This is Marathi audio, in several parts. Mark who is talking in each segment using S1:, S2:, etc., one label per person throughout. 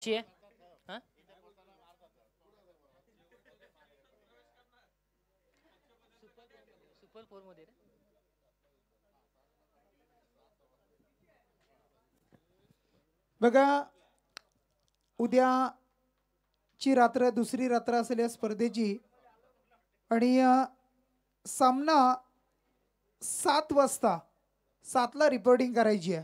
S1: ची आहे हा सुपर फोर मध्ये रे.
S2: बघा, उद्याची रात्र दुसरी रात्र असेल या स्पर्धेची. आणि सामना 7 वाजता 7ला रिपोर्टिंग करायची आहे.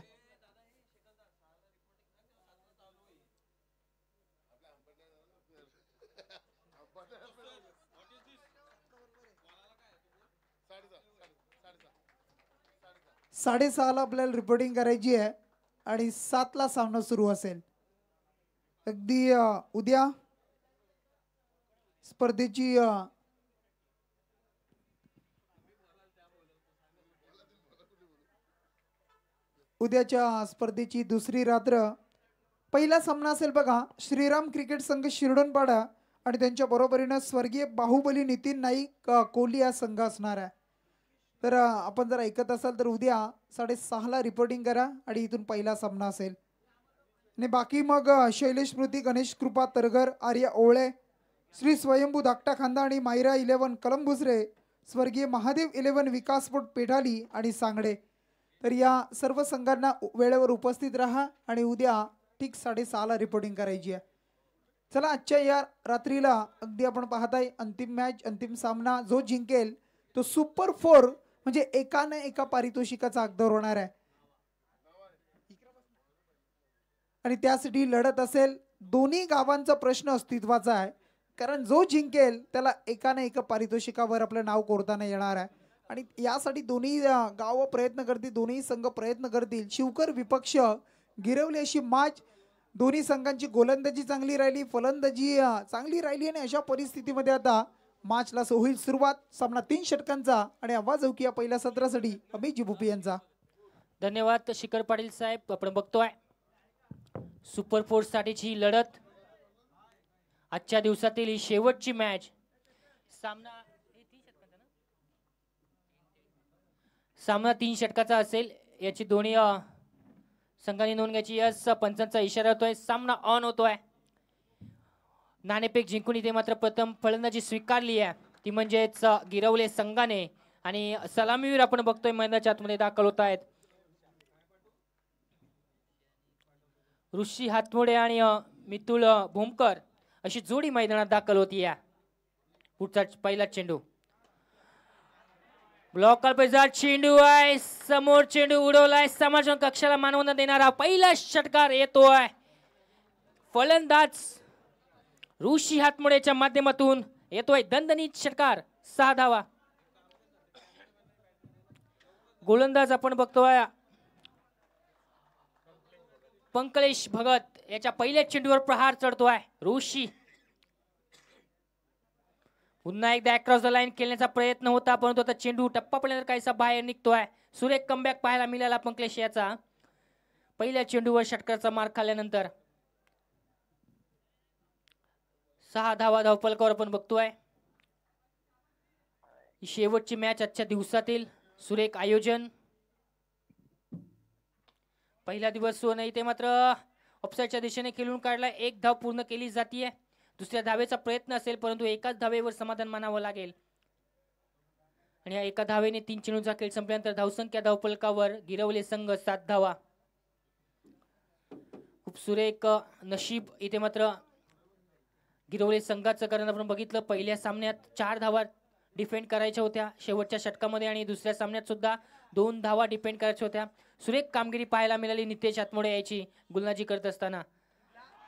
S2: साडेसहाला आपल्याला रिपोर्टिंग करायची आहे आणि 7ला सामना सुरू असेल. अगदी उद्या स्पर्धेची उद्याच्या स्पर्धेची दुसरी रात्र. पहिला सामना असेल बघा, श्रीराम क्रिकेट संघ शिरडोनपाडा आणि त्यांच्या बरोबरीनं स्वर्गीय बाहुबली नितीन नाईक कोहली हा संघ असणार आहे. तर आपण जर ऐकत असाल तर उद्या 6:30ला रिपोर्टिंग करा आणि इथून पहिला सामना असेल. आणि बाकी मग शैलेश स्मृती, गणेश कृपा तरगर, आर्या ओवळे, श्री स्वयंभू धाकटा खांदा आणि मायरा 11 कलंबुसरे, स्वर्गीय महादेव 11 विकासपोट पेठाली आणि सांगडे. तर या सर्व संघांना वेळेवर उपस्थित राहा आणि उद्या ठीक 6:30ला रिपोर्टिंग करायची आहे. चला, आजच्या या रात्रीला अगदी आपण पाहताय अंतिम मॅच, अंतिम सामना. जो जिंकेल तो सुपर फोर म्हणजे एकाने एका पारितोषिकाचा अगदर होणार आहे. आणि त्यासाठी लढत असेल. दोन्ही गावांचा प्रश्न अस्तित्वाचा आहे, कारण जो जिंकेल त्याला एकाने एका पारितोषिकावर आपलं नाव कोरताना येणार आहे. आणि यासाठी दोन्ही गाव प्रयत्न करतील, दोन्ही संघ प्रयत्न करतील. शिवकर विपक्ष गिरवली अशी मॅच. दोन्ही संघांची गोलंदाजी चांगली राहिली, फलंदाजी चांगली राहिली आणि अशा परिस्थितीमध्ये आता मॅचला होईल सुरुवात. सामना 3 षटकांचा आणि आवाज ऐकू या पहिल्या सत्रासाठी अमित जिबुपी यांचा.
S1: धन्यवाद शिखर पाटील साहेब. आपण बघतोय सुपर फोर साठीची लढत. आजच्या दिवसातील ही शेवटची मॅच. सामना 3 षटकाचा असेल. याची दोन्ही संघांनी नोंद घ्यायची. यस, पंचांचा इशारा होतोय, सामना ऑन होतोय. नाणेफेक जिंकून इथे मात्र प्रथम फलंदाजी स्वीकारली आहे, ती म्हणजेच गिरवले संघाने. आणि सलामीवीर आपण बघतोय मैदानाच्या आतमध्ये दाखल होत आहेत. ऋषी हातमोडे आणि मितुल भूमकर अशी जोडी मैदानात दाखल होती. या पुढचा पहिला चेंडू ब्लॉक चेंडू आहे. समोर चेंडू उडवलाय. समाज कक्षाला मानवना देणारा पहिला षटकार येतोय. फलंदाज ऋषी हातमोडेच्या माध्यमातून येतोय दणदणीत षटकार. 6 धावा. गोलंदाज आपण बघतोय पंकलेश भगत. याच्या पहिल्या चेंडूवर प्रहार चढतोय ऋषी. पुन्हा एकदा अक्रॉस द लाईन खेळण्याचा प्रयत्न होता, परंतु आता चेंडू टप्पा पडल्यानंतर काहीसा बाहेर निघतोय. सुरेख कमबॅक पाहायला मिळाला पंकलेश याचा. पहिल्या चेंडूवर षटकाराचा मार खाल्ल्यानंतर 6 धावा धावफलकावर आपण बघतोय. ही शेवटची मॅच आजच्या दिवसातील. सुरेख आयोजन. पहिला दिवस नाही ते मात्र ऑफसाईडच्या दिशेने खेळून काढला. 1 धाव पूर्ण केली जाते. दुसऱ्या धावेचा प्रयत्न असेल, परंतु एकाच धावेवर समाधान मानावं लागेल. आणि या एका धावेने 3 चेंडूचा खेळ संपल्यानंतर धावसंख्या धावफलकावर गिरवले संघ 7 धावा. खूप सुरेख नशीब इथे मात्र गिरवले संघाचं, कारण आपण बघितलं पहिल्या सामन्यात 4 धावा डिफेंड करायच्या होत्या शेवटच्या षटकामध्ये, आणि दुसऱ्या सामन्यात सुद्धा 2 धावा डिफेंड करायच्या होत्या. सुरेख कामगिरी पाहायला मिळाली नितेश हातमोडे याची गोलंदाजी करत असताना.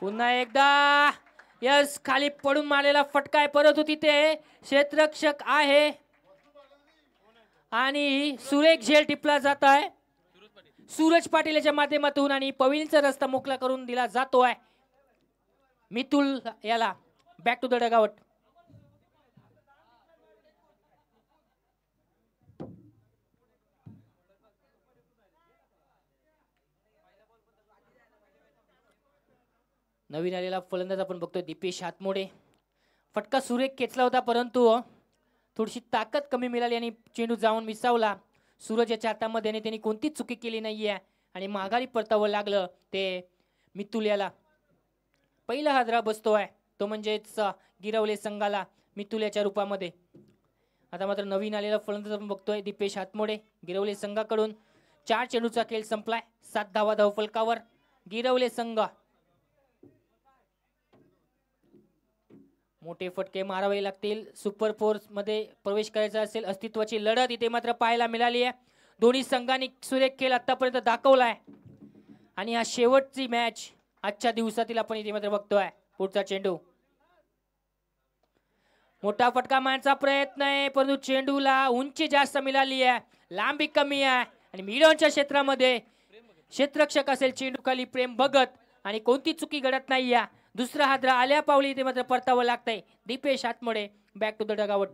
S1: पुन्हा एकदा यस, खाली पडून मारलेला फटका आहे, परंतु तिथे क्षेत्ररक्षक आहे आणि सुरेख झेल टिपला जात आहे सूरज पाटील याच्या माध्यमातून. आणि पविलचा रस्ता मोकळा करून दिला जातोय मितुल याला. Back to the dugout. नवीन आलेला फलंदाज आपण बघतोय दीपेश हातमोडे. फटका सुरेख खेचला होता, परंतु थोडीशी ताकद कमी मिळाली आणि चेंडू जाऊन मिसावला. सूरज याच्या हातामध्ये आणि त्यांनी कोणतीच चुकी केली नाहीये आणि माघारी परतावं लागलं ते मितुल याला. पहिला हादरा बसतोय तो म्हणजेच गिरवले संघाला मितुल्याच्या रूपामध्ये. आता मात्र नवीन आलेला फलंदाज आपण बघतोय दीपेश हातमोडे. गिरवले संघाकडून 4 चेंडूचा खेळ संपलाय. 7 धावा धावफलकावर गिरवले संघ. मोठे फटके मारावे लागतील. सुपर 4 मध्ये प्रवेश करायचा असेल अस्तित्वाची लढत इथे मात्र पाहायला मिळाली आहे. दोन्ही संघांनी सुरेख खेळ आतापर्यंत दाखवलाय आणि हा शेवटची मॅच आजच्या दिवसातील आपण इथे मात्र बघतोय. पुढचा चेंडू मोठा फटका मारण्याचा प्रयत्न आहे परंतु चेंडूला उंची जास्त मिळाली आहे, लांबी कमी आहे आणि मिडॉनच्या क्षेत्रामध्ये क्षेत्ररक्षक असेल चेंडू खाली प्रेम बघत आणि कोणती चुकी घडत नाहीये. दुसरा हादरा आल्या पावली इथे मात्र परतावं लागतंय. Deepesh Hatmode back to the dugout.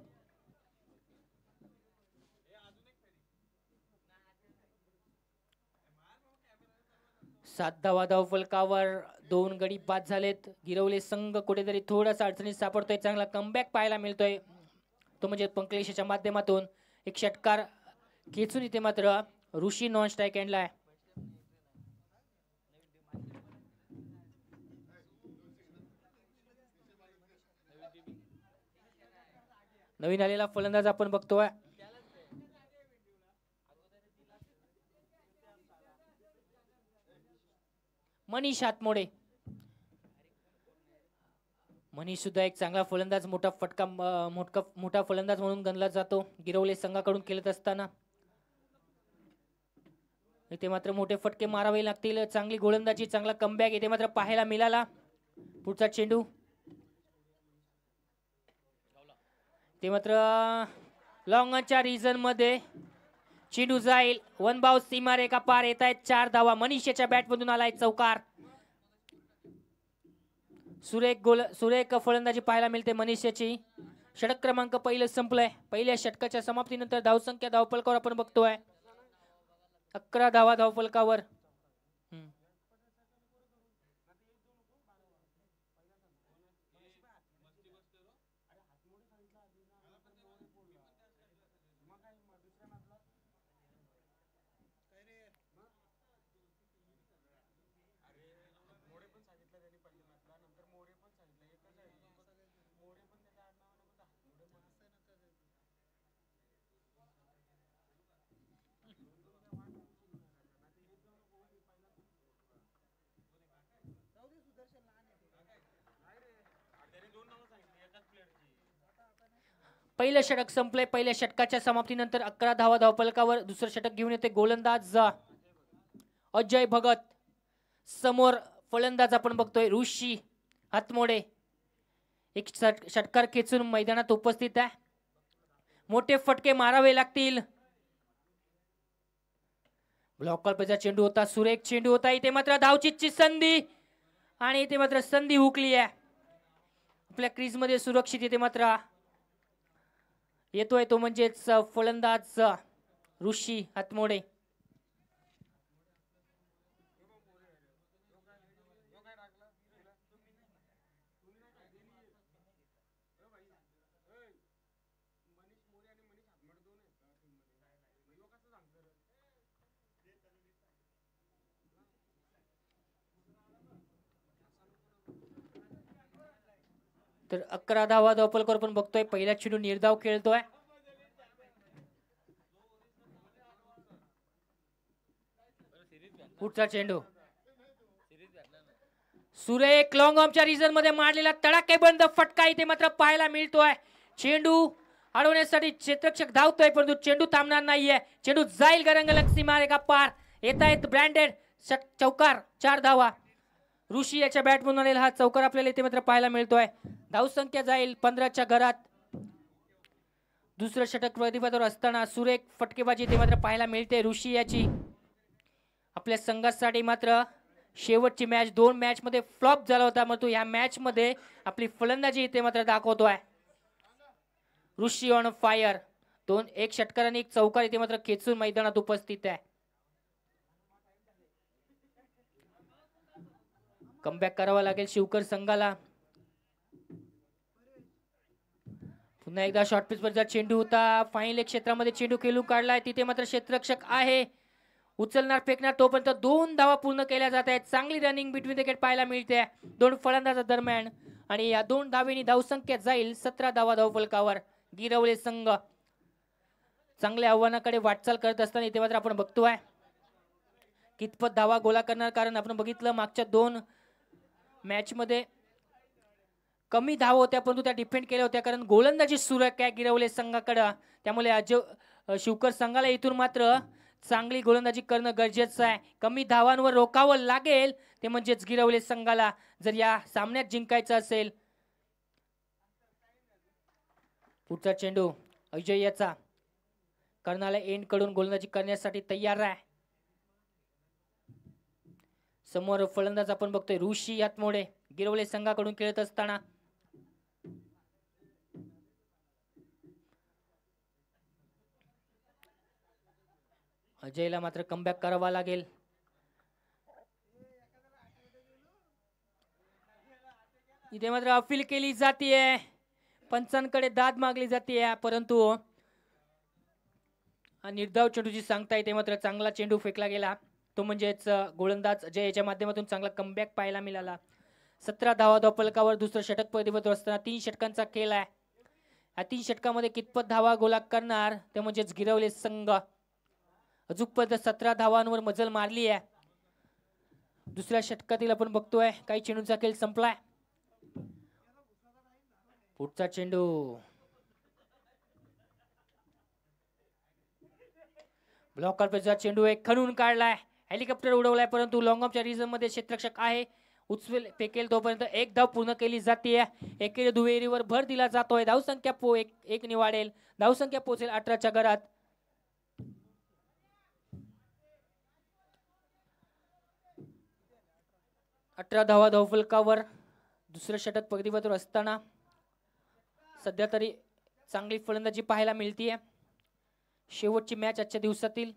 S1: सात धावा धावफलकावर 2 गडी बाद झालेत. गिरवले संघ कुठेतरी थोडासा अडचणीत सापडतोय. चांगला कमबॅक पाहायला मिळतोय तो म्हणजे पंकलेशच्या माध्यमातून. एक षटकार खेचून इथे मात्र ऋषी नॉन स्ट्राईक एंडला आहे. नवीन आलेला फलंदाज आपण बघतोय मनीष हातमोडे. मनीष सुद्धा एक चांगला फलंदाज, मोठा फलंदाज म्हणून गणला जातो गिरवले संघाकडून खेळत असताना. इथे मात्र मोठे फटके मारावे लागतील. चांगली गोलंदाजी, चांगला कमबॅक इथे मात्र पाहायला मिळाला. पुढचा चेंडू ते मात्र लॉंगच्या रिजन मध्ये चेंडू जाईल. 1 बाउंस सीमारेखा पार येत आहेत. 4 धावा मनीषच्या बॅट मधून आलाय चौकार. सुरेख फलंदाजी पाहायला मिळते मनीषची. षटक क्रमांक पहिलं संपलंय. पहिल्या षटकाच्या समाप्तीनंतर धावसंख्या धावफलकावर आपण बघतोय 11 धावा धावफलकावर. पहिलं षटक संपलंय. पहिल्या षटकाच्या समाप्तीनंतर 11 धावा धावफलकावर. दुसरं षटक घेऊन येते गोलंदाज अजय भगत. समोर फलंदाज आपण बघतोय ऋषी हातमोडे. एक षटकार खेचून मैदानात उपस्थित आहे. मोठे फटके मारावे लागतील. ब्लॉक कॉल्पचा चेंडू होता, सुरेख चेंडू होता. इथे मात्र धावचीची संधी आणि इथे मात्र संधी हुकली आहे. आपल्या क्रीज मध्ये सुरक्षित इथे मात्र येतोय तो म्हणजेच फलंदाज ऋषी हातमोडे. तर 11 धावा धावफलकावर पण बघतोय. पहिला चेंडू निर्धाव खेळतोय. पुढचा चेंडू सुरेख लॉंग ऑर्मच्या रिजन मध्ये मारलेला तडाखेबंद फटका इथे मात्र पाहायला मिळतोय. चेंडू अडवण्यासाठी क्षेत्ररक्षक धावतोय परंतु चेंडू थांबणार नाहीये. चेंडू जाईल गरंगलक सीमारेखा पार. येतायत ब्रँडेड चौकार. 4 धावा ऋषी याच्या बॅट म्हणून आलेला हा चौकार आपल्याला इथे मात्र पाहायला मिळतोय. धावसंख्या जाईल 15च्या घरात. दुसरं षटक प्रतिपदावर असताना सुरेख फटकेबाजी इथे मात्र पाहायला मिळते ऋषी याची. आपल्या संघासाठी मात्र शेवटची मॅच 2 मॅच मध्ये फ्लॉप झाला होता, मग तो ह्या मॅच मध्ये आपली फलंदाजी इथे मात्र दाखवतोय. ऋषी ऑन फायर. 1 षटकार आणि 1 चौकार इथे मात्र खेचून मैदानात उपस्थित आहे. कमबॅक करावा लागेल शिवकर संघाला. पुन्हा एकदा शॉर्ट पिच वरचा चेंडू होता. फाईनल क्षेत्रामध्ये चेंडू खेळून काढलाय. तिथे मात्र क्षेत्ररक्षक आहे उचलणार फेकणार तोपर्यंत 2 धावा पूर्ण केल्या जात आहेत. चांगली रनिंग बिटवीन विकेट पाहायला मिळते दोन फलंदाजा दरम्यान आणि या 2 धावेनी धावसंख्या जाईल 17 धावा धावफलकावर. गिरवले संघ चांगल्या आव्हानाकडे वाटचाल करत असताना इथे मात्र आपण बघतोय कितपत धावा गोळा करणार, कारण आपण बघितलं मागच्या 2 मॅच मध्ये कमी धावा होत्या परंतु त्या डिफेंड केल्या होत्या कारण गोलंदाजी सुरक आहे गिरवले संघाकडे. त्यामुळे शिवकर संघाला इथून मात्र चांगली गोलंदाजी करणं गरजेचं आहे. कमी धावांवर रोखावं लागेल ते म्हणजेच गिरवले संघाला जर या सामन्यात जिंकायचं असेल. पुढचा चेंडू अजय याचा कर्णाला एंड कडून गोलंदाजी करण्यासाठी तयार आहे. समोर फलंदाज आपण बघतोय ऋषी हातमोडे गिरवले संघाकडून खेळत असताना. अजयला मात्र कमबॅक करावा लागेल. इथे मात्र अपील केली जाते, पंचांकडे दाद मागली जाते, परंतु निर्धाव चेंडूची सांगता येते मात्र चांगला चेंडू फेकला गेला तो म्हणजेच गोलंदाज अजय याच्या माध्यमातून चांगला कमबॅक पाहायला मिळाला. 17 धावा धावफलकावर दुसरं षटक परिवर्तन असताना 3 षटकांचा खेळ आहे. या 3 षटकामध्ये कितपत धावा गोळा करणार ते म्हणजेच गिरवले संघ. अजूनपर्यंत 17 धावांवर मजल मारली आहे. दुसऱ्या षटकातील आपण बघतोय काही चेंडूंचा खेळ संपलाय. पुढचा चेंडू ब्लॉकर पेचा चेंडू एक खणून काढलाय, हेलिकॉप्टर उडवलाय परंतु लॉंगऑफच्या रिझन मध्ये क्षेत्ररक्षक आहे. उचवेल फेकेल तोपर्यंत 1 धाव पूर्ण केली जाते. एकेरी दुहेरीवर भर दिला जातोय. धावसंख्या एक निवाडेल. धावसंख्या पोहोचेल 18च्या घरात. अठरा धावा धावफलकावर दुसरं षटक परिवर्तन असताना सध्या तरी चांगली फलंदाजी पाहायला मिळतीये. शेवटची मॅच आजच्या दिवसातील.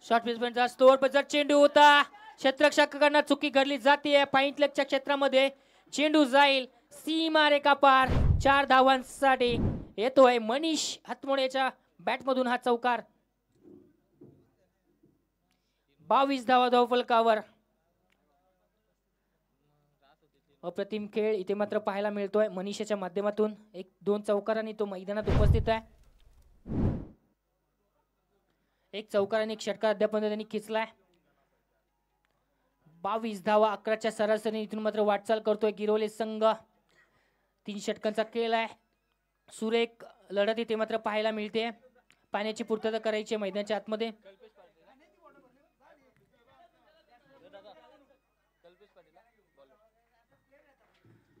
S1: शॉर्ट पिचपर्यंत स्टोअरचा चेंडू होता, क्षेत्ररक्षकांना चुकी घडली जाते. पॉइंट लेगच्या क्षेत्रामध्ये चेंडू जाईल सीमा रेखा पार. 4 धावांसाठी येतोय मनीष हातमोडेच्या बॅट मधून हा चौकार. 22 धावा धावफलकावर. अप्रतिम खेळ इथे मात्र पाहायला मिळतोय मनीषाच्या माध्यमातून. 1-2 चौकारांनी तो मैदानात उपस्थित आहे. एक चौकार आणि एक षटकार अद्यापर्यंत त्यांनी खिचलाय. 22 धावा 11च्या सरासरी इथून मात्र वाटचाल करतोय गिरवले संघ. 3 षटकांचा खेळ आहे. सुरेख लढत इथे मात्र पाहायला मिळते. पाण्याची पूर्तता करायची मैदानाच्या आतमध्ये.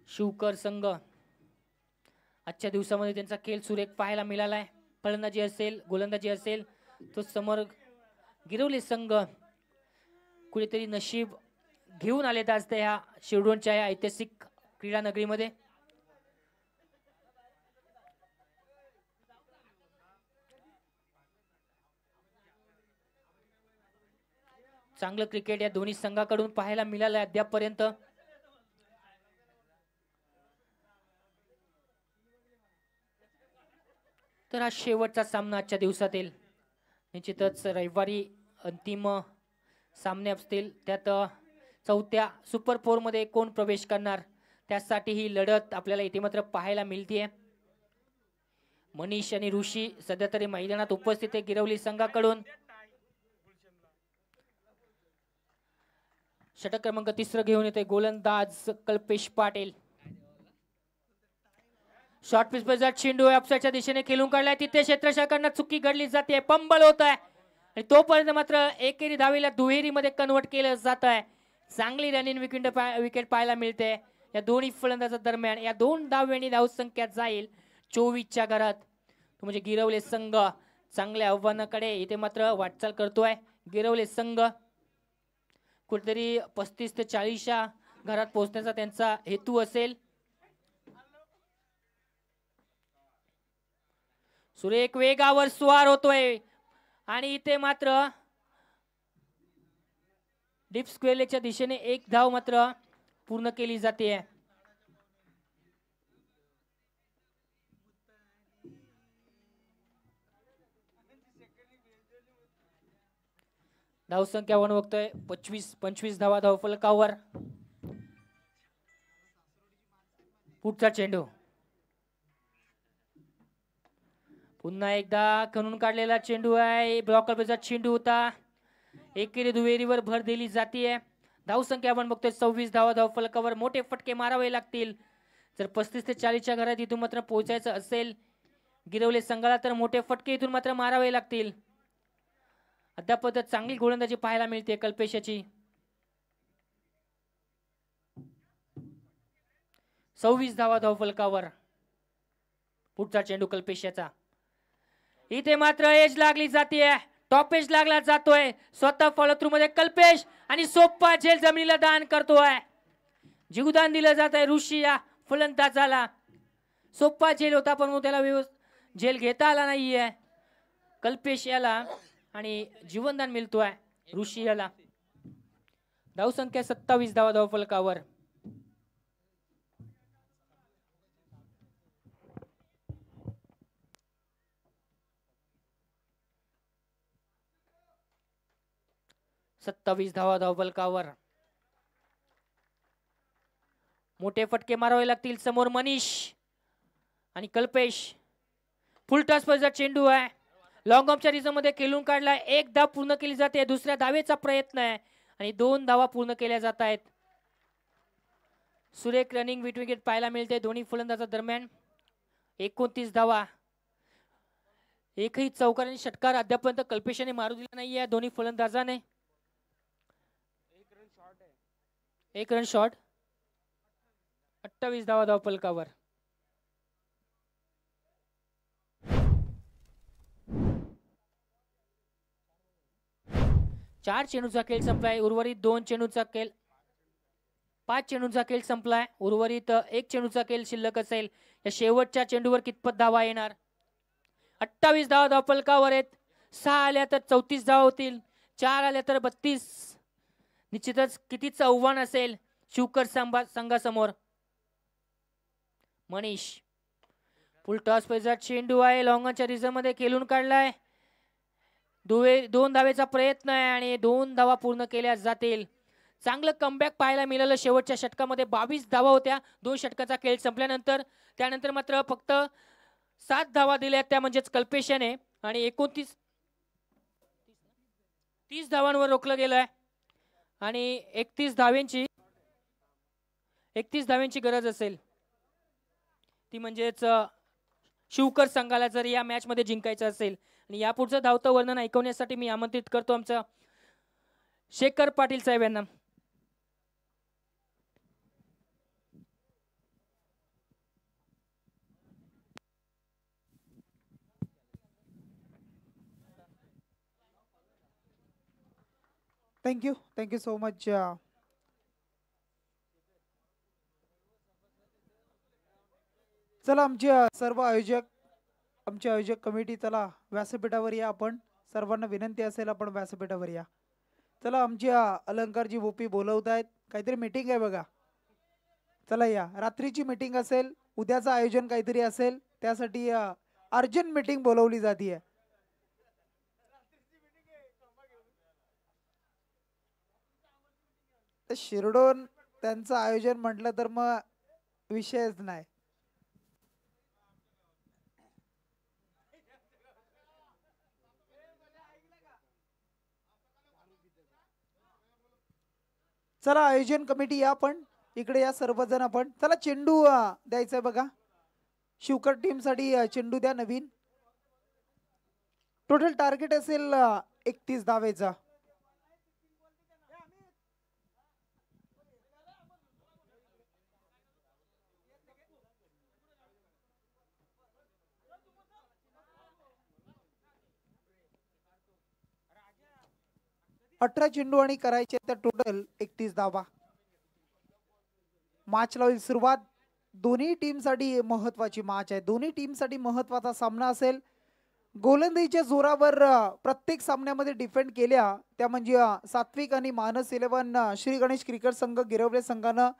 S1: शिवकर संघ आजच्या दिवसामध्ये त्यांचा खेळ सुरेख पाहायला मिळालाय. फलंदाजी असेल गोलंदाजी असेल तो समोर गिरवले संघ कुठेतरी नशीब घेऊन आलेत आज त्या शिरडोनच्या या ऐतिहासिक क्रीडा नगरीमध्ये. चांगलं क्रिकेट या दोन्ही संघाकडून पाहायला मिळालं अद्यापपर्यंत. तर हा शेवटचा सामना आजच्या दिवसातील. निश्चितच रविवारी अंतिम सामने असतील. त्यात 4थ्या सुपर 4 मध्ये कोण प्रवेश करणार त्यासाठी ही लढत आपल्याला इथे मात्र पाहायला मिळतीये. मनीष आणि ऋषी सध्या तरी मैदानात उपस्थित आहे गिरवली संघाकडून. षटक क्रमांक 3 घेऊन येते गोलंदाज कल्पेश पाटील. शॉर्ट पिच पर चेंडू अपसाईडच्या दिशेने खेळून काढलाय. तिथे क्षेत्ररक्षकांना चुकी घडली जाते, पंबल होत आहे आणि तोपर्यंत मात्र एकेरी धावेला दुहेरीमध्ये कन्वर्ट केलं जात आहे. चांगली रनिंग विकेट पाहायला मिळते या दोन्ही फलंदाजा दरम्यान. या 2 धावांनी धावसंख्या जाईल 24च्या घरात. तो म्हणजे गिरवले संघ चांगल्या आव्हानाकडे इथे मात्र वाटचाल करतोय. गिरवले संघ कुठेतरी 35 ते 40च्या घरात पोहोचण्याचा त्यांचा हेतू असेल. सुरेख वेगावर स्वार होतोय आणि इथे मात्र डीप स्क्वेअरच्या दिशेने 1 धाव मात्र पूर्ण केली जाते. धावसंख्या आपण बघतोय 25 धावा धावफलकावर. पुढचा चेंडू पुन्हा एकदा खणून काढलेला चेंडू आहे. ब्लॉकरचा चेंडू होता. एकेरी दुहेरीवर भर दिली जाते. धावसंख्या आपण बघतोय 26 धावा धावफलकावर. मोठे फटके मारावे लागतील जर 35 ते 40च्या घरात इथून मात्र पोहोचायचं असेल गिरवले संघाला तर मोठे फटके इथून मात्र मारावे लागतील. अद्याप चांगली गोलंदाजी पाहायला मिळते कल्पेशाची. 26 धावा धावफलकावर. पुढचा चेंडू कल्पेशाचा. इथे मात्र एज लागली जाते. टॉप एज लागला जातोय. स्वतः फॉलो थ्रू मध्ये कल्पेश आणि सोप्पा झेल जमिनीला दान करतोय. जीवदान दिलं जात आहे ऋषी या फलंदाजाला. सोप्पा झेल होता पण त्याला झेल घेता आला नाहीये कल्पेश याला आणि जीवनदान मिळतोय ऋषी याला. धावसंख्या 27 धावा धावफलकावर. धावा धावफलकावर. मोठे फटके मारावे लागतील. समोर मनीष आणि कल्पेश. फुल टॉसचा चेंडू आहे. लॉंग ऑफच्या रिझम मध्ये खेळून काढला. एक धाव पूर्ण केली जाते. दुसऱ्या धावेचा प्रयत्न आहे आणि 2 धावा पूर्ण केल्या जात आहेत. सुरेख रनिंग विट विकेट पाहायला मिळते दोन्ही फलंदाजा दरम्यान. 29 धावा. एकही चौकार आणि षटकार अद्यापर्यंत कल्पेशाने मारू दिला नाहीये दोन्ही फलंदाजाने. एक रन शॉट. 28 धावा धावफलकावर. चार चेंडूचा खेळ संपलाय. उर्वरित 2 चेंडूचा खेळ 5 चेंडूचा खेळ संपलाय. उर्वरित 1 चेंडूचा खेळ शिल्लक असेल. या शेवटच्या चेंडूवर कितपत धावा येणार. 28 धावा धावफलकावर आहेत. 6 आल्या तर 34 धावा होतील. 4 आल्या तर 32. निश्चितच कितीच आव्हान असेल शिवकर संघासमोर. मनीष. फुल टॉस पैजा चेंडू आहे. लॉंगच्या रिझम मध्ये खेळून काढलाय. 2 धावेचा प्रयत्न आहे आणि 2 धावा पूर्ण केल्या जातील. चांगलं कमबॅक पाहायला मिळालं शेवटच्या षटकामध्ये. 22 धावा होत्या 2 षटकाचा खेळ संपल्यानंतर. त्यानंतर मात्र फक्त 7 धावा दिल्या त्या म्हणजेच कल्पेशाने आणि 30 धावांवर रोखलं गेलंय आणि 31 धाव्यांची गरज असेल ती म्हणजेच शिवकर संघाला जर या मॅच मध्ये जिंकायचं असेल. आणि यापुढचं धावतं वर्णन ऐकवण्यासाठी मी आमंत्रित करतो आमचा शेखर पाटील साहेब यांना.
S2: Thank you so much. चला आमचे सर्व आयोजक कमिटी चला व्यासपीठावर या. आपण सर्वांना विनंती असेल आपण व्यासपीठावर या. चला आमच्या अलंकारजी भोपी बोलवत आहेत. काहीतरी मीटिंग आहे बघा. चला या. रात्रीची मीटिंग असेल. उद्याचं आयोजन काहीतरी असेल त्यासाठी अर्जंट मीटिंग बोलवली जाते. शिरडोन त्यांचं आयोजन म्हटलं तर मग विषयच नाही. चला आयोजन कमिटी या. आपण इकडे या सर्वजण. आपण चला चेंडू द्यायचंय बघा. शिवकर टीम साठी चेंडू द्या नवीन. टोटल टार्गेट असेल 31 धावेचा. अठरा चेंडू आणि करायचे तर टोटल 31 धावा. मॅचला होईल सुरुवात. दोन्ही टीम साठी महत्वाची मॅच आहे. दोन्ही टीम साठी महत्वाचा सामना असेल. गोलंदाजीच्या जोरावर प्रत्येक सामन्यामध्ये डिफेंड केल्या त्या म्हणजे सात्विक आणि मानस 11 श्री गणेश क्रिकेट संघ गिरवले संघानं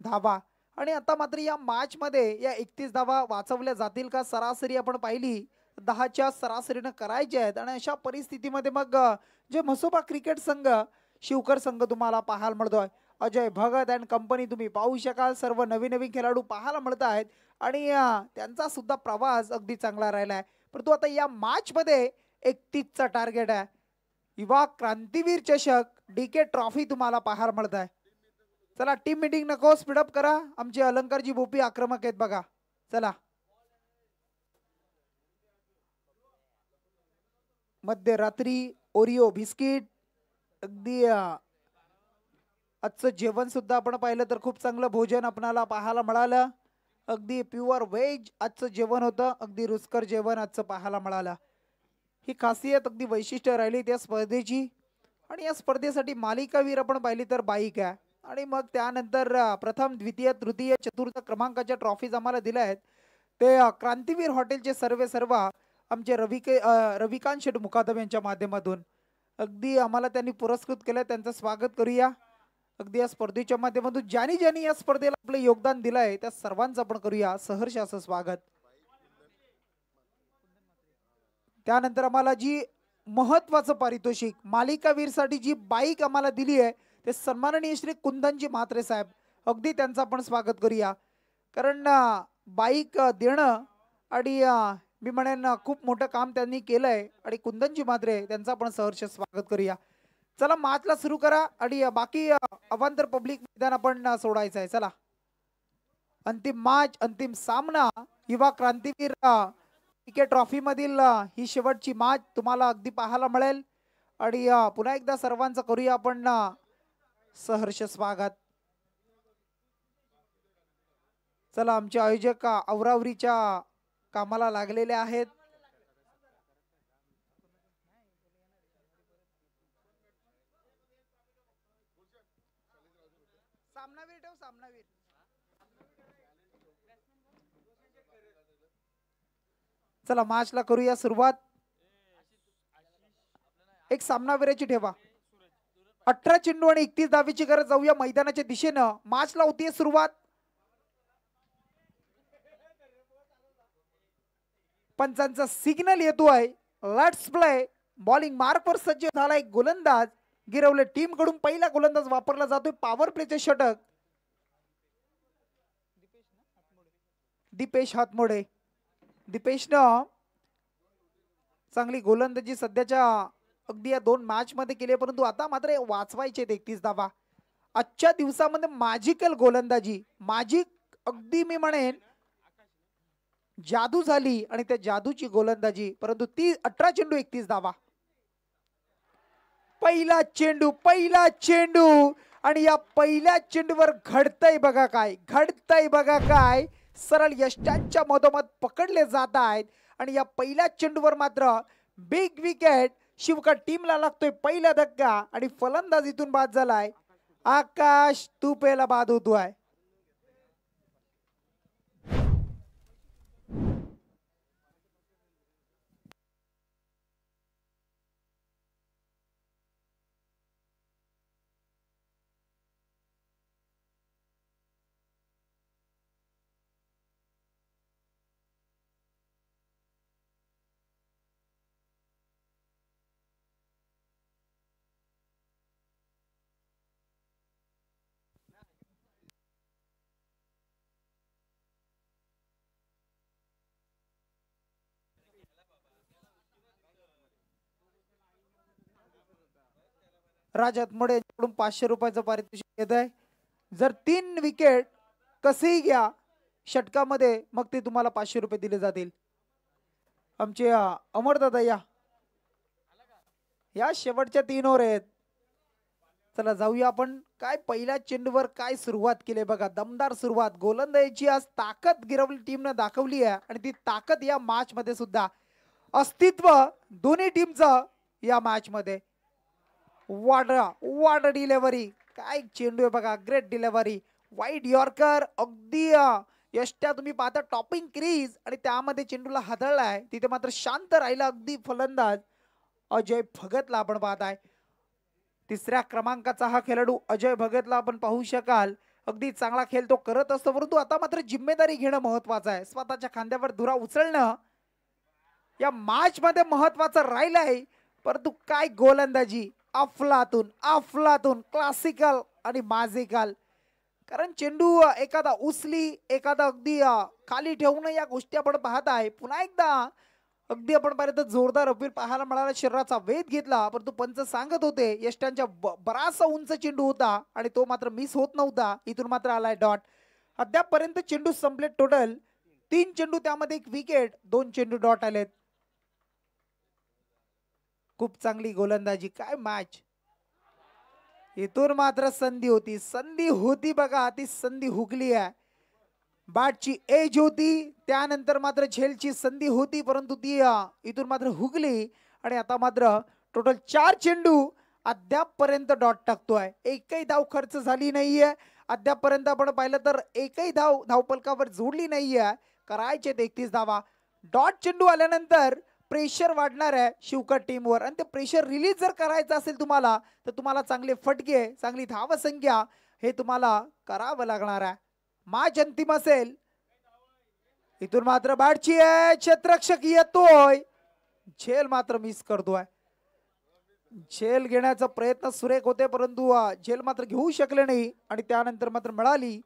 S2: धावा. आणि आता मात्र या मॅच मध्ये या 31 धावा वाचवल्या जातील का. सरासरी आपण पाहिली 10च्या सरासरीनं करायचे आहेत आणि अशा परिस्थितीमध्ये मग जे म्हसोबा क्रिकेट संघ शिवकर संघ तुम्हाला पाहायला मिळतोय. अजय भगत अँड कंपनी तुम्ही पाहू शकाल. सर्व नवीन नवीन खेळाडू पाहायला मिळत आहेत आणि त्यांचा सुद्धा प्रवास अगदी चांगला राहिला आहे. परंतु आता या मॅच मध्ये 31चा टार्गेट आहे. युवा क्रांतीवीर चषक DK ट्रॉफी तुम्हाला पाहायला मिळत आहे. चला टीम मीटिंग नको, स्पीडअप करा. आमचे अलंकारजी बोपी आक्रमक आहेत बघा. चला मध्यरात्री ओरिओ बिस्किट अगदी आजचं जेवण सुद्धा आपण पाहिलं तर खूप चांगलं भोजन आपणाला पाहायला मिळालं. अगदी प्युअर व्हेज आजचं जेवण होतं. अगदी रुचकर जेवण आजचं पाहायला मिळालं. ही खासियत अगदी वैशिष्ट्य राहिली त्या स्पर्धेची. आणि या स्पर्धेसाठी मालिकावीर आपण पाहिली तर बाईक आहे आणि मग त्यानंतर प्रथम द्वितीय तृतीय चतुर्थ क्रमांकाच्या ट्रॉफीज आम्हाला दिल्या आहेत. ते क्रांतीवीर हॉटेलचे सर्व आमचे रविकांत शेठ मुकादम यांच्या माध्यमातून अगदी आम्हाला त्यांनी पुरस्कृत केलं. त्यांचं स्वागत करूया. अगदी या स्पर्धेच्या माध्यमातून ज्यांनी या स्पर्धेला आपलं योगदान दिलं आहे त्या सर्वांचं आपण करूया सहर्ष असं स्वागत. त्यानंतर आम्हाला जी महत्वाचं पारितोषिक मालिकावीरसाठी जी बाईक आम्हाला दिली आहे ते सन्माननीय श्री कुंदनजी म्हात्रे साहेब, अगदी त्यांचं आपण स्वागत करूया. कारण बाईक देणं आणि मी म्हणेन खूप मोठं काम त्यांनी केलंय आणि कुंदनजी म्हात्रे त्यांचं आपण सहर्ष स्वागत करूया. चला मॅचला सुरू करा आणि बाकी अवांतर पब्लिक मैदान आपण सोडायचं आहे. चला अंतिम मॅच, अंतिम सामना युवा क्रांतीवीर क्रिकेट ट्रॉफी मधील ही शेवटची मॅच तुम्हाला अगदी पाहायला मिळेल आणि पुन्हा एकदा सर्वांचं करूया आपण सहर्ष स्वागत. चला आमचे आयोजक आवरावरीच्या कामाला लागलेले आहेत. सामनावीर ठेव, सामनावीर. चला मॅचला करूया सुरुवात. एक सामनावीराची ठेवा. 18 चेंडू आणि 31 धावेची गरज. जाऊया मैदानाच्या दिशेनं. मॅचला होतीये सुरुवात. पंचांचा सिग्नल येतोय. Let's play. बॉलिंग मार्कवर सज्ज झालाय गोलंदाज. गिरवले टीम कडून पहिला गोलंदाज वापरला जातोय. पॉवर प्लेचे षटक दीपेश हातमोडे. दीपेशनं चांगली गोलंदाजी सध्याच्या अगदी या 2 मॅच मध्ये केली, परंतु आता मात्र वाचवायचे 31 धावा. आजच्या दिवसामध्ये मॅजिकल गोलंदाजी, मॅजिक अगदी मी म्हणेन जादू झाली आणि त्या जादूची गोलंदाजी. परंतु 18 चेंडू 31 धावा. पहिला चेंडू आणि या पहिल्या चेंडूवर घडतंय बघा काय. सरळ यष्टांच्या मधोमध पकडले जात आहेत आणि या पहिल्या चेंडूवर मात्र बिग विकेट. शिवका टीमला लागतोय पहिला धक्का आणि फलंदाजीतून बाद झालाय. आकाश तुपेला बाद होतोय. राज हातमोडे यांच्याकडून 500 रुपयाचं पारितोषिक येत आहे. जर 3 विकेट कसेही घ्या षटकामध्ये मग ते तुम्हाला 500 रुपये दिले जातील. आमचे अमरदादा या शेवटच्या 3 ओव्हर आहेत. चला जाऊया आपण. काय पहिल्या चेंडूवर काय सुरुवात केली बघा. दमदार सुरुवात. गोलंदाजीची आज ताकद गिरवली टीमने दाखवली आहे आणि ती ताकद या मॅच मध्ये सुद्धा अस्तित्व दोन्ही टीमचं या मॅच मध्ये. वाड डिलेव्हरी. काय चेंडू आहे बघा. Great delivery. Wide yorker. अगदी यष्ट्या तुम्ही पाहता टॉपिंग क्रीज आणि त्यामध्ये चेंडूला हादळलाय. तिथे मात्र शांत राहिला अगदी फलंदाज अजय भगतला आपण पाहताय. 3ऱ्या क्रमांकाचा हा खेळाडू अजय भगतला आपण पाहू शकाल. अगदी चांगला खेळ तो करत असतो, परंतु आता मात्र जिम्मेदारी घेणं महत्वाचं आहे. स्वतःच्या खांद्यावर धुरा उचलणं या मॅच मध्ये महत्वाचं राहिलंय, परंतु काय गोलंदाजी, अफलातून अफलातून, क्लासिकल आणि मॅजिकल. कारण चेंडू एखादा उचली, एखादा अगदी खाली ठेवून या गोष्टी आपण पाहत आहे. पुन्हा एकदा अगदी आपण पाहिलं तर जोरदार अपील पाहायला मिळाला, शरीराचा वेध घेतला, परंतु पंच सांगत होते यष्ट्यांच्या बराचसा उंच चेंडू होता आणि तो मात्र मिस होत नव्हता. इथून मात्र आलाय डॉट. अद्यापपर्यंत चेंडू संपले टोटल 3 चेंडू, त्यामध्ये 1 विकेट, 2 चेंडू डॉट आलेत. खूप चांगली गोलंदाजी, काय मॅच. इथून मात्र संधी होती बघा, ती संधी हुकली आहे. बॅटची एज होती, त्यानंतर मात्र झेलची संधी होती, परंतु ती इथून मात्र हुकली. आणि आता मात्र टोटल 4 चेंडू, अद्यापपर्यंत डॉट टाकतोय. एकही धाव खर्च झाली नाहीये अद्यापपर्यंत. आपण पाहिलं तर एकही धावपलकावर जोडली नाहीये. करायचे 31 धावा. डॉट चेंडू आल्यानंतर प्रेशर वाढणार आहे शिवकर टीमवर, आणि ते प्रेशर रिलीज जर करायचं असेल तुम्हाला, तर तुम्हाला चांगले फटके, चांगली धावसंख्या हे तुम्हाला करावं लागणार आहे. मॅच अंतिम असेल. इथून मात्र बॅटची आहे, क्षेत्ररक्षक येतोय, झेल मात्र मिस करतोय. झेल घेण्याचा प्रयत्न सुरेख होते, परंतु झेल मात्र घेऊ शकले नाही. आणि त्यानंतर मात्र मिळाली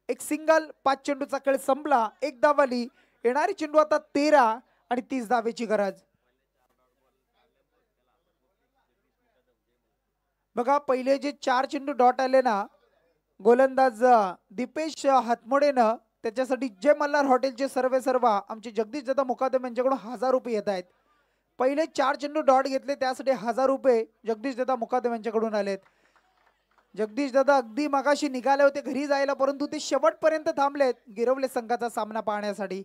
S2: एक सिंगल. 5 चेंडूचा खेळ संपला, 1 धाव आली. येणारी चेंडू आता 13 आणि 30 धावेची गरज. बघा पहिले जे 4 चेंडू डॉट आले ना, गोलंदाज दीपेश हातमोडेनं त्याच्यासाठी जय मल्हार हॉटेलचे सर्व आमचे जगदीश दादा मुकादम यांच्याकडून 1000 रुपये येत आहेत. पहिले 4 चेंडू डॉट घेतले, त्यासाठी 1000 रुपये जगदीश दादा मुकादम यांच्याकडून आलेत. जगदीश दादा अगदी मगाशी निघाले होते घरी जायला, परंतु ते शेवटपर्यंत थांबलेत गिरवले संघाचा सामना पाहण्यासाठी.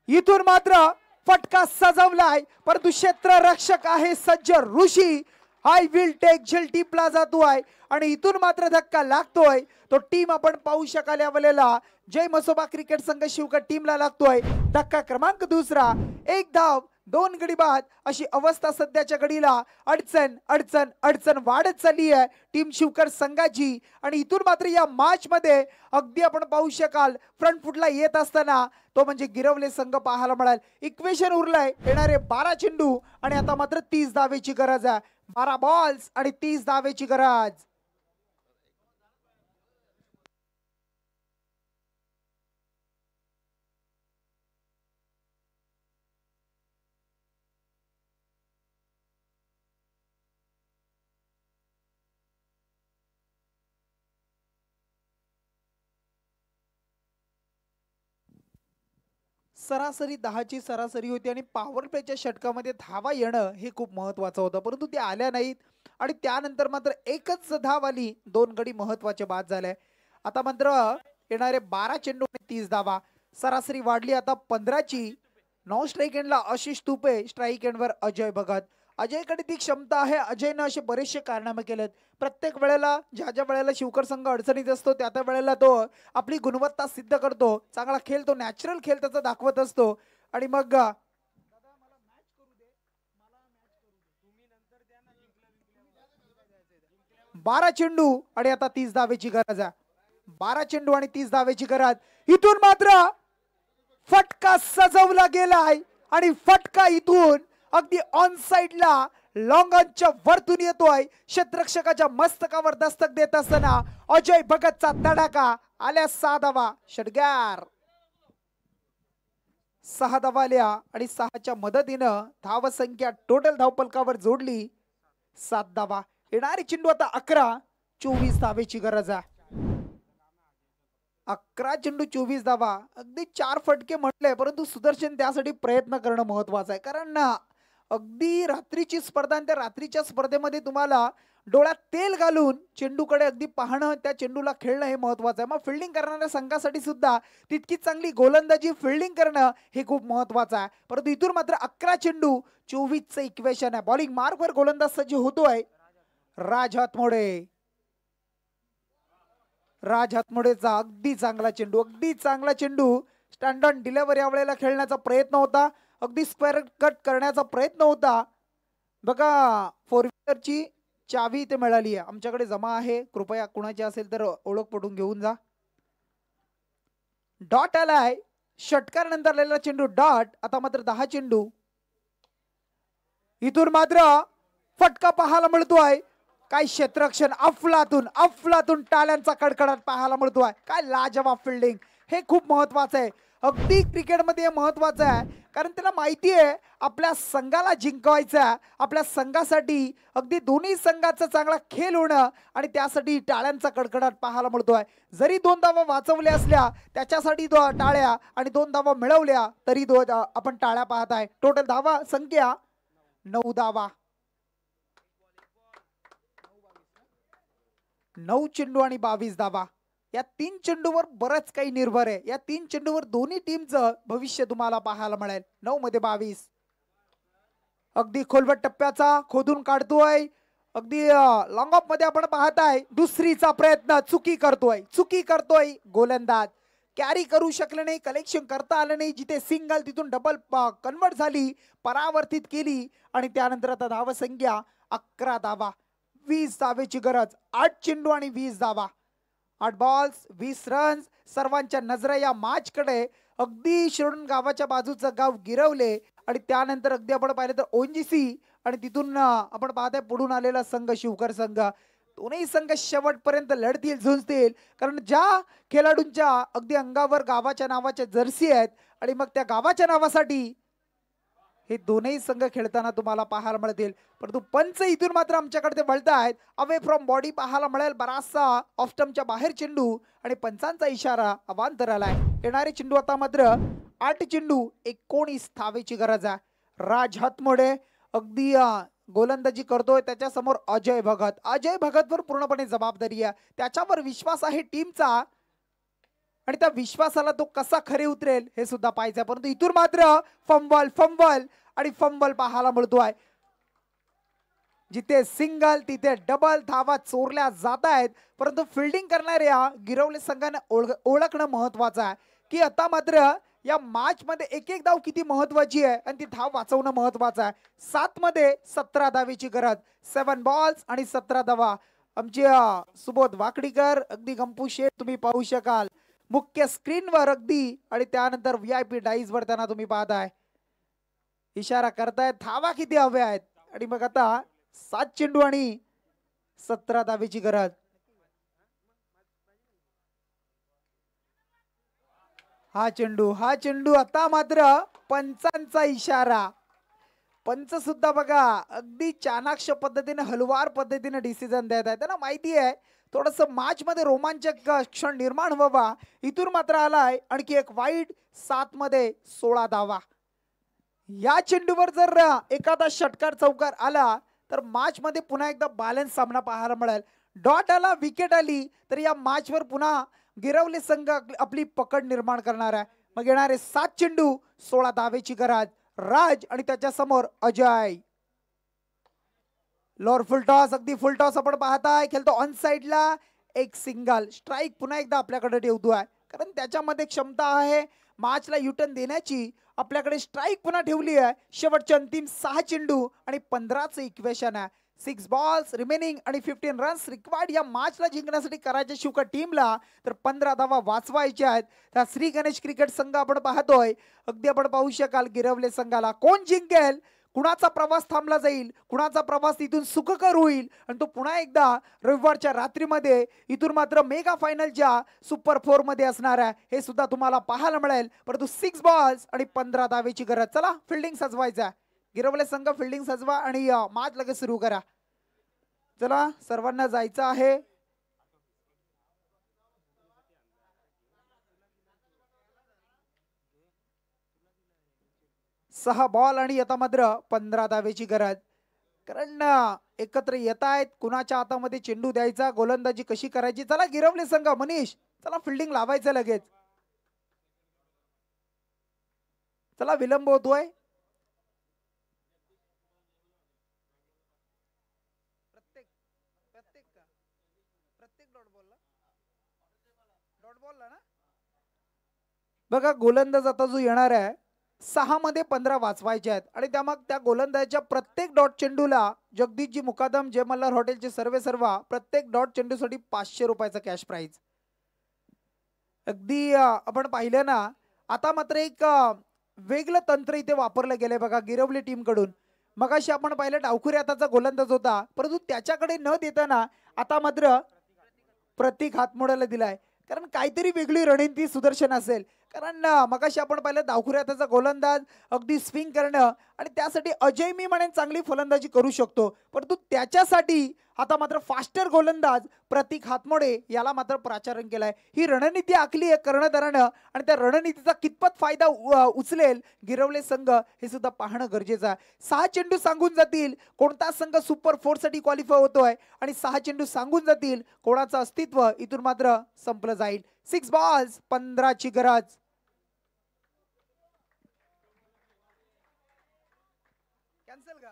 S2: इथून मात्र फटका सजवलाय, परंतु क्षेत्ररक्षक आहे सज्ज ऋषी. आय विल टेक झेल टीमला जातोय आणि इथून मात्र धक्का लागतोय. तो टीम आपण पाहू शकाल या वेळेला जय मसोबा क्रिकेट संघ शिवकर टीमला लागतोय. धक्का क्रमांक 2, 1 धाव 2 गडी बाद अशी अवस्था सध्याच्या घडीला. अडचण अडचण अडचण वाढत चालली आहे टीम शिवकर संघाची. आणि इथून मात्र या मॅच मध्ये अगदी आपण पाहू शकाल फ्रंट फुटला येत असताना तो म्हणजे गिरवले संघ पाहायला मिळाल. इक्वेशन उरलाय, येणारे 12 चेंडू आणि आता मात्र 30 धावेची गरज आहे. 12 बॉल्स आणि 30 धावेची गरज. सरासरी 10ची सरासरी होती आणि पॉवर प्लेच्या षटकामध्ये धावा येणं हे खूप महत्वाचं होतं, परंतु ते आल्या नाहीत. आणि त्यानंतर मात्र एकच धाव आली, 2 गडी महत्वाचे बाद झाले. आता मात्र येणारे 12 चेंडू आणि 30 धावा. सरासरी वाढली आता 15ची. नॉन स्ट्राईक एंडला आशिष तुपे, स्ट्राईक एंडवर अजय भगत. अजयकडे ती क्षमता आहे. अजयनं असे बरेचसे कारनामे केलेत. प्रत्येक वेळेला ज्या वेळेला शिवकर संघ अडचणीत असतो त्या वेळेला तो आपली गुणवत्ता सिद्ध करतो. चांगला खेळ, तो नॅचरल खेळ त्याचा दाखवत असतो. आणि मग 12 चेंडू आणि आता 30 धावेची गरज आहे. 12 चेंडू आणि 30 धावेची गरज. इथून मात्र फटका सजवला गेलाय आणि फटका इथून अगदी ऑन साइडला लॉंगॉनच्या वरतून येतोय. क्षेत्ररक्षकाच्या मस्तकावर दस्तक देत असताना अजय भगतचा तडाखा. आल्या 6 धावा. षटकार 6 धावा आल्या आणि 6च्या मदतीनं धावसंख्या टोटल धावपलकावर जोडली 7 धावा. येणारी चेंडू आता 11, 24 धावेची गरज आहे. 11 चेंडू 24 धावा. अगदी 4 फटके म्हटले, परंतु सुदर्शन त्यासाठी प्रयत्न करणं महत्वाचं आहे. कारण अगदी रात्रीची स्पर्धा, त्या रात्रीच्या स्पर्धेमध्ये तुम्हाला डोळ्यात तेल घालून चेंडूकडे अगदी पाहणं, त्या चेंडूला खेळणं हे महत्वाचं आहे. मग फिल्डिंग करणाऱ्या संघासाठी सुद्धा तितकीच चांगली गोलंदाजी, फिल्डिंग करणं हे खूप महत्वाचं आहे. परंतु इथून मात्र 11 चेंडू 24चं इक्वेशन आहे. बॉलिंग मार्कवर गोलंदाज सज्ज होतोय राज हातमोडे. राज हातमोडेचा अगदी चांगला चेंडू, अगदी चांगला चेंडू. स्टँड ऑन डिलिव्हरी या वेळेला खेळण्याचा प्रयत्न होता, अगदी स्क्वेअर कट करण्याचा प्रयत्न होता. बघा 4 व्हीलरची चावी इथे मिळाली आहे, आमच्याकडे जमा आहे. कृपया कुणाची असेल तर ओळख पटवून घेऊन जा. डॉट आलाय. षटकार नंतर आलेला चेंडू डॉट. आता मात्र 10 चेंडू इथून मात्र फटका पाहायला मिळतोय. काय क्षेत्ररक्षण, अफलातून टाळ्यांचा कडकडाट पाहायला मिळतोय. काय लाजवाब फिल्डिंग, हे खूप महत्वाचं आहे. अगदी क्रिकेटमध्ये महत्वाचं आहे, कारण त्याला माहिती आहे आपल्या संघाला जिंकवायचं आहे. आपल्या संघासाठी अगदी दोन्ही संघाचा चांगला खेळ होणं आणि त्यासाठी टाळ्यांचा कडकडाट पाहायला मिळतोय. जरी 2 धावा वाचवल्या असल्या त्याच्यासाठी टाळ्या आणि 2 धावा मिळवल्या तरी आपण टाळ्या पाहत आहे. टोटल धावा संख्या 9 धावा. 9 चेंडू आणि 22 धावा. या 3 चेंडूवर बरंच काही निर्भर आहे. या 3 चेंडूवर दोन्ही टीमचं भविष्य तुम्हाला पाहायला मिळेल. 9 मध्ये 22. अगदी खोलवट टप्प्याचा खोदून काढतोय. अगदी लॉंग ऑफ मध्ये आपण पाहताय दुसरीचा प्रयत्न चुकी करतोय गोलंदाज. कॅरी करू शकले नाही, कलेक्शन करता आलं नाही. जिथे सिंगल तिथून डबल कन्वर्ट झाली, परावर्तित केली आणि त्यानंतर आता धावा संख्या 11 धावा. 20 धावेची गरज. 8 चेंडू आणि 20 धावा. 8 बॉल्स 20 रन्स. सर्वांच्या नजरा या मॅच कडे. अगदी शिरोडण गावाच्या बाजूचं गाव गिरवले आणि त्यानंतर अगदी आपण पाहिलं तर ओएनजीसी आणि तिथून आपण पाहताय पुढून आलेला संघ शिवकर संघ. दोन्ही संघ शेवटपर्यंत लढतील, झुंजतील, कारण ज्या खेळाडूंच्या अगदी अंगावर गावाच्या नावाच्या जर्सी आहेत आणि मग त्या गावाच्या नावासाठी हे दोनही संघ खेळताना तुम्हाला पाहायला मिळतील. परंतु पंच इथून मात्र आमच्याकडे ते वळतायत. अवे फ्रॉम बॉडी पाहायला मिळेल बराचसा. ऑफस्टमच्या बाहेर चेंडू आणि पंचांचा इशारा अवांतर आलाय. येणारे चेंडू आता मात्र 8 चेंडू 19 धावेची गरज आहे. राज हातमोडे अगदी गोलंदाजी करतोय. त्याच्या समोर अजय भगतवर पूर्णपणे जबाबदारी आहे. त्याच्यावर विश्वास आहे टीमचा आणि त्या विश्वासाला तो कसा खरे उतरेल हे सुद्धा पाहायचं. परंतु इथून मात्र फंबल आणि फंबल पाहायला मिळतोय. जिथे सिंगल तिथे डबल धावा चोरल्या जात आहेत. परंतु फिल्डिंग करणाऱ्या गिरवले संघाने ओळखणं महत्वाचं आहे की आता मात्र या मॅच मध्ये एक धाव किती महत्वाची आहे आणि ती धाव वाचवणं महत्वाचं आहे. 7 मध्ये 17 धावेची गरज. 7 बॉल्स आणि 17 धावा. आमचे सुबोध वाकडीकर अगदी गंपू शेठ तुम्ही पाहू शकाल मुख्य स्क्रीनवर अगदी आणि त्यानंतर VIP डाईज वर त्यांना तुम्ही पाहताय इशारा करतायत धावा किती हव्या आहेत. आणि मग आता 7 चेंडू आणि 17 धावेची गरज. हा चेंडू आता मात्र पंचांचा इशारा. पंच सुद्धा बघा अगदी चाणाक्ष पद्धतीने हलवार पद्धतीने डिसिजन देत आहे. त्यांना माहिती आहे थोडस मॅच मध्ये रोमांचक क्षण निर्माण व्हावा. इथून मात्र आलाय आणखी एक वाईट. 7 मध्ये 16 धावा. या चेंडूवर जर एखादा षटकार चौकार आला तर मॅच मध्ये पुन्हा एकदा बॅलन्स सामना पाहायला मिळेल. डॉट आला, विकेट आली तर या मॅच वर पुन्हा गिरवले संघ आपली पकड निर्माण करणार आहे. मग येणारे 7 चेंडू 16 धावेची गरज. राज आणि त्याच्या समोर अजय. लोअर फुल टॉस अगदी फुल टॉस आपण पाहताय. खेळतो ऑन साइडला. एक सिंगल स्ट्राइक पुन्हा एकदा आपल्याकडे ठेवतोय कारण त्याच्यामध्ये क्षमता आहे मॅचला युटर्न देण्याची. आपल्याकडे स्ट्राइक पुन्हा ठेवली आहे. शेवटचे अंतिम 6 चेंडू आणि 15चं इक्वेशन आहे. 6 बॉल्स रिमेनिंग आणि 15 रन्स रिक्वायर्ड या मॅचला जिंकण्यासाठी करायचे शिवका टीमला. तर 15 धावा वाचवायच्या आहेत. त्या श्री गणेश क्रिकेट संघ आपण पाहतोय. अगदी आपण पाहू शकाल गिरवले संघाला कोण जिंकेल, कुणाचा प्रवास थांबला जाईल, कुणाचा प्रवास इथून सुखकर होईल आणि तो पुन्हा एकदा रविवारच्या रात्रीमध्ये इथून मात्र मेगा फायनलच्या सुपर 4 मध्ये असणार आहे हे सुद्धा तुम्हाला पाहायला मिळेल. परंतु 6 बॉल्स आणि 15 धावेची गरज. चला फिल्डिंग सजवायचं आहे. गिरवले संघ फिल्डिंग सजवा आणि मॅच लगेच सुरू करा. चला सर्वांना जायचं आहे. सहा बॉल आणि आता मात्र 15 धावेची गरज. कारण एकत्र येत आहेत. कुणाच्या हातामध्ये चेंडू द्यायचा, गोलंदाजी कशी करायची. चला गिरवले संघ मनीष चला फिल्डिंग लावायचं लगेच. चला विलंब होतोय. बघा गोलंदाज आता जो येणार आहे 6 मध्ये 15 वाचवायचे आहेत आणि त्या गोलंदाजाच्या प्रत्येक डॉट चेंडूला जगदीशजी मुकादम जय मल्हार हॉटेलचे सर्वा प्रत्येक डॉट चेंडूसाठी 500 रुपयाचा कॅश प्राइज. अगदी आपण पाहिलं ना आता मात्र एक वेगळं तंत्र इथे वापरलं गेलंय बघा गिरवली टीम कडून. मगाशी आपण पाहिलं डावखुरी हाताचा गोलंदाज होता, परंतु त्याच्याकडे न देताना आता मात्र प्रतीक हातमोडाला दिलाय, कारण काहीतरी वेगळी रणनीती सुदर्शन असेल. कारण मगाशी आपण पाहिलं डावखुरी हाताचा गोलंदाज अगदी स्विंग करणं आणि त्यासाठी अजय मी म्हणेन चांगली फलंदाजी करू शकतो, परंतु त्याच्यासाठी आता मात्र फास्टर गोलंदाज प्रतीक हातमोडे याला मात्र प्राचारण केलाय. ही रणनीती आखली आहे कर्णधारानं आणि त्या रणनीतीचा कितपत फायदा उचलेल गिरवले संघ हे सुद्धा पाहणं गरजेचं आहे. 6 चेंडू सांगून जातील कोणता संघ सुपर 4 साठी क्वालिफाय होतोय आणि 6 चेंडू सांगून जातील कोणाचं अस्तित्व इथून मात्र संपलं जाईल. 6 बॉल्स 15 ची गरज. कॅन्सल का?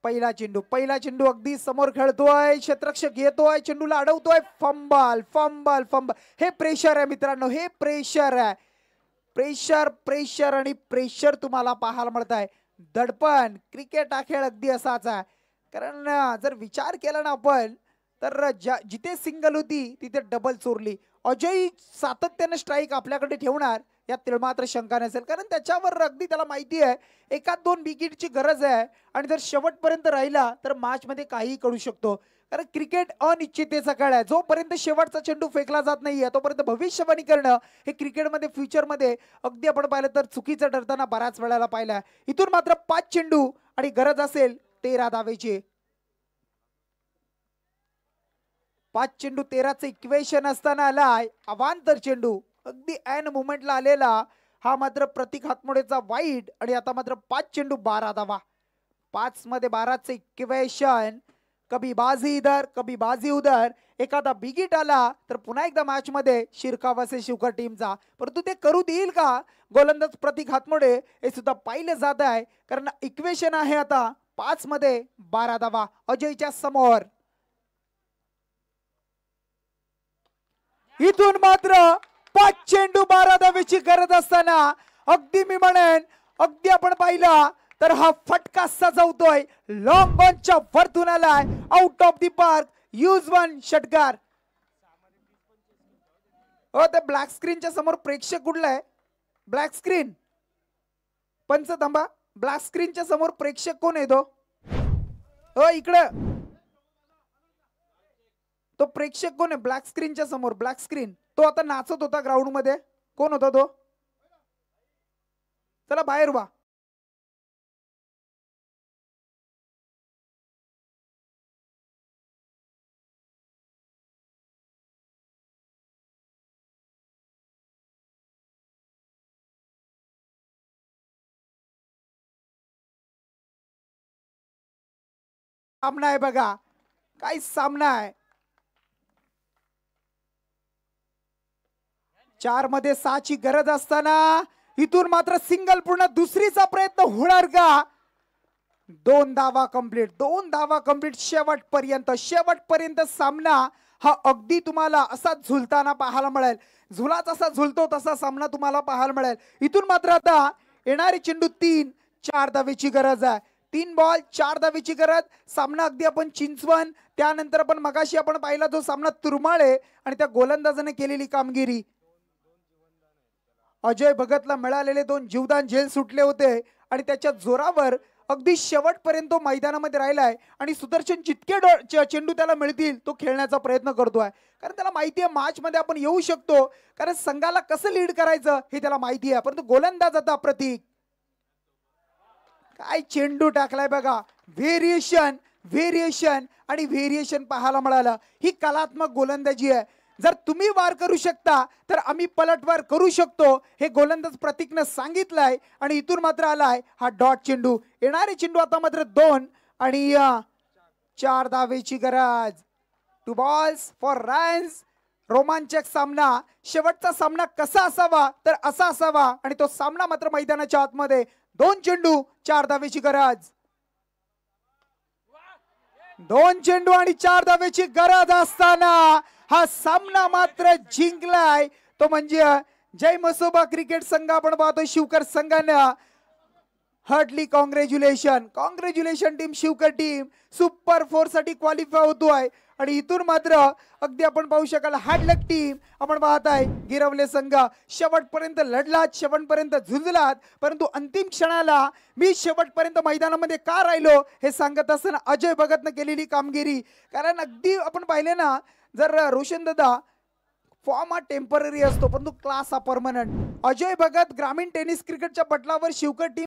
S2: पहिला चेंडू अगदी समोर खेळतोय, क्षेत्ररक्षक येतोय, चेंडूला अडवतोय, फंबल फंबल फंबल. हे प्रेशर आहे मित्रांनो, हे प्रेशर आहे. प्रेशर प्रेशर आणि प्रेशर तुम्हाला पाहायला मिळत आहे. दडपण क्रिकेट हा खेळ अगदी असाच आहे. कारण जर विचार केला ना आपण तर जिथे सिंगल होती तिथे डबल चोरली. अजय सातत्याने स्ट्राईक आपल्याकडे ठेवणार यात तिळमात्र शंका नसेल, कारण त्याच्यावर अगदी त्याला माहिती आहे एकाच 2 विकेटची गरज आहे आणि जर शेवटपर्यंत राहिला तर मॅच मध्ये काहीही करू शकतो. कारण क्रिकेट अनिश्चिततेचा काळ आहे. जोपर्यंत शेवटचा चेंडू फेकला जात नाहीये तोपर्यंत भविष्यवाणी करणं हे क्रिकेटमध्ये फ्युचरमध्ये अगदी आपण पाहिलं तर चुकीचं ठरताना बऱ्याच वेळेला पाहिलं. इथून मात्र 5 चेंडू आणि गरज असेल 13 धावेची. 5 चेंडू 13चं इक्वेशन असताना आलाय अवांतर चेंडू अगदी ऐन मोमेंटला आलेला हा मात्र प्रतीक हातमोडेचा वाईट आणि आता मात्र 5 चेंडू 12 धावा. 5 मध्ये 12चं इक्वेशन. कभी बाजी इधर कभी बाजी उधर. एखादा बिगिट आला तर पुन्हा एकदा मॅच मध्ये शिरकाव असेल शिवकर टीमचा, परंतु ते करू देईल का गोलंदाज प्रतीक हातमोडे हे सुद्धा पाहिलं जात आहे. कारण इक्वेशन आहे आता 5 मध्ये 12 धावा अजयच्या समोर. इथून मात्र 5 चेंडू 12 धावेची गरज असताना अगदी मी म्हणेन अगदी आपण पाहिला तर हा फटका सजवतोय. लॉंग ऑनच्या वरतून आलाय out of the park. Use 1 षटकार. हो ते ब्लॅक स्क्रीनच्या समोर प्रेक्षक कुठलाय? ब्लॅक स्क्रीन पंच थांबा. ब्लॅक स्क्रीनच्या समोर प्रेक्षक कोण आहे तो? हो इकडे तो प्रेक्षक कोण आहे ब्लॅक स्क्रीनच्या समोर? ब्लॅक स्क्रीन तो आता नाचत होता ग्राउंड मध्ये, कोण होता तो? चला बाहेर व्हा. सामना आहे बघा, काय सामना आहे. 4 मध्ये 6 ची गरज असताना इथून मात्र सिंगल पूर्ण दुसरीचा प्रयत्न होणार का? 2 धावा कंप्लीट. 2 धावा कंप्लीट. शेवटपर्यंत सामना हा अगदी तुम्हाला असा झुलताना पाहायला मिळेल. झुला जसा झुलतो तसा सामना तुम्हाला पाहायला मिळेल. इथून मात्र आता येणारे चेंडू 3-4 धावेची गरज आहे. 3 बॉल 4 धावेची गरज. सामना अगदी आपण चिंचवण त्यानंतर आपण मगाशी आपण पाहिला जो सामना तुरमाळे आणि त्या गोलंदाजाने केलेली कामगिरी. अजय भगतला मिळालेले 2 जीवदान झेल सुटले होते आणि त्याच्या जोरावर अगदी शेवटपर्यंत मैदानामध्ये राहिलाय आणि सुदर्शन जितके चेंडू त्याला मिळतील तो खेळण्याचा प्रयत्न करतोय. कारण त्याला माहिती आहे मॅच मध्ये आपण येऊ शकतो, कारण संघाला कसं लीड करायचं हे त्याला माहिती आहे. परंतु गोलंदाज आता प्रतीक काय चेंडू टाकलाय बघा. व्हेरिएशन व्हेरिएशन आणि व्हेरिएशन पाहायला मिळालं. ही कलात्मक गोलंदाजी आहे. जर तुम्ही वार करू शकता तर आम्ही पलटवार करू शकतो हे गोलंदाज प्रतीकनं सांगितलंय आणि इथून मात्र आलाय हा डॉट चेंडू. येणारे चेंडू आता मात्र 2 आणि 4 धावेची गरज. 2 बॉल्स फॉर रन्स. रोमांचक सामना. शेवटचा सामना कसा असावा तर असा असावा आणि तो सामना मात्र मैदानाच्या आतमध्ये. 2 चेंडू 4 धावेची गरज. 2 चेंडू आणि 4 धावेची गरज असताना हा सामना मात्र जिंकलाय तो म्हणजे जय मसोबा क्रिकेट संघ. आपण पाहतो शिवकर संघानं heartly congratulation team Shivkar team super 4 साठी क्वालिफाय होतोय. आणि इथून मात्र अगदी आपण पाहू शकाल हार्डलक टीम आपण पाहत आहे गिरवले संघ शेवटपर्यंत लढलात, शेवटपर्यंत झुंजलात, परंतु अंतिम क्षणाला मी शेवटपर्यंत मैदानामध्ये का राहिलो हे सांगत असताना अजय भगतनं केलेली कामगिरी. कारण अगदी आपण पाहिले ना, जर रोशन दादा फॉर्म हा टेम्पररी असतो परंतु क्लास हा परमनंट. अजय भगत ग्रामीण टेनिस क्रिकेटच्या पटलावर शिवकर टीम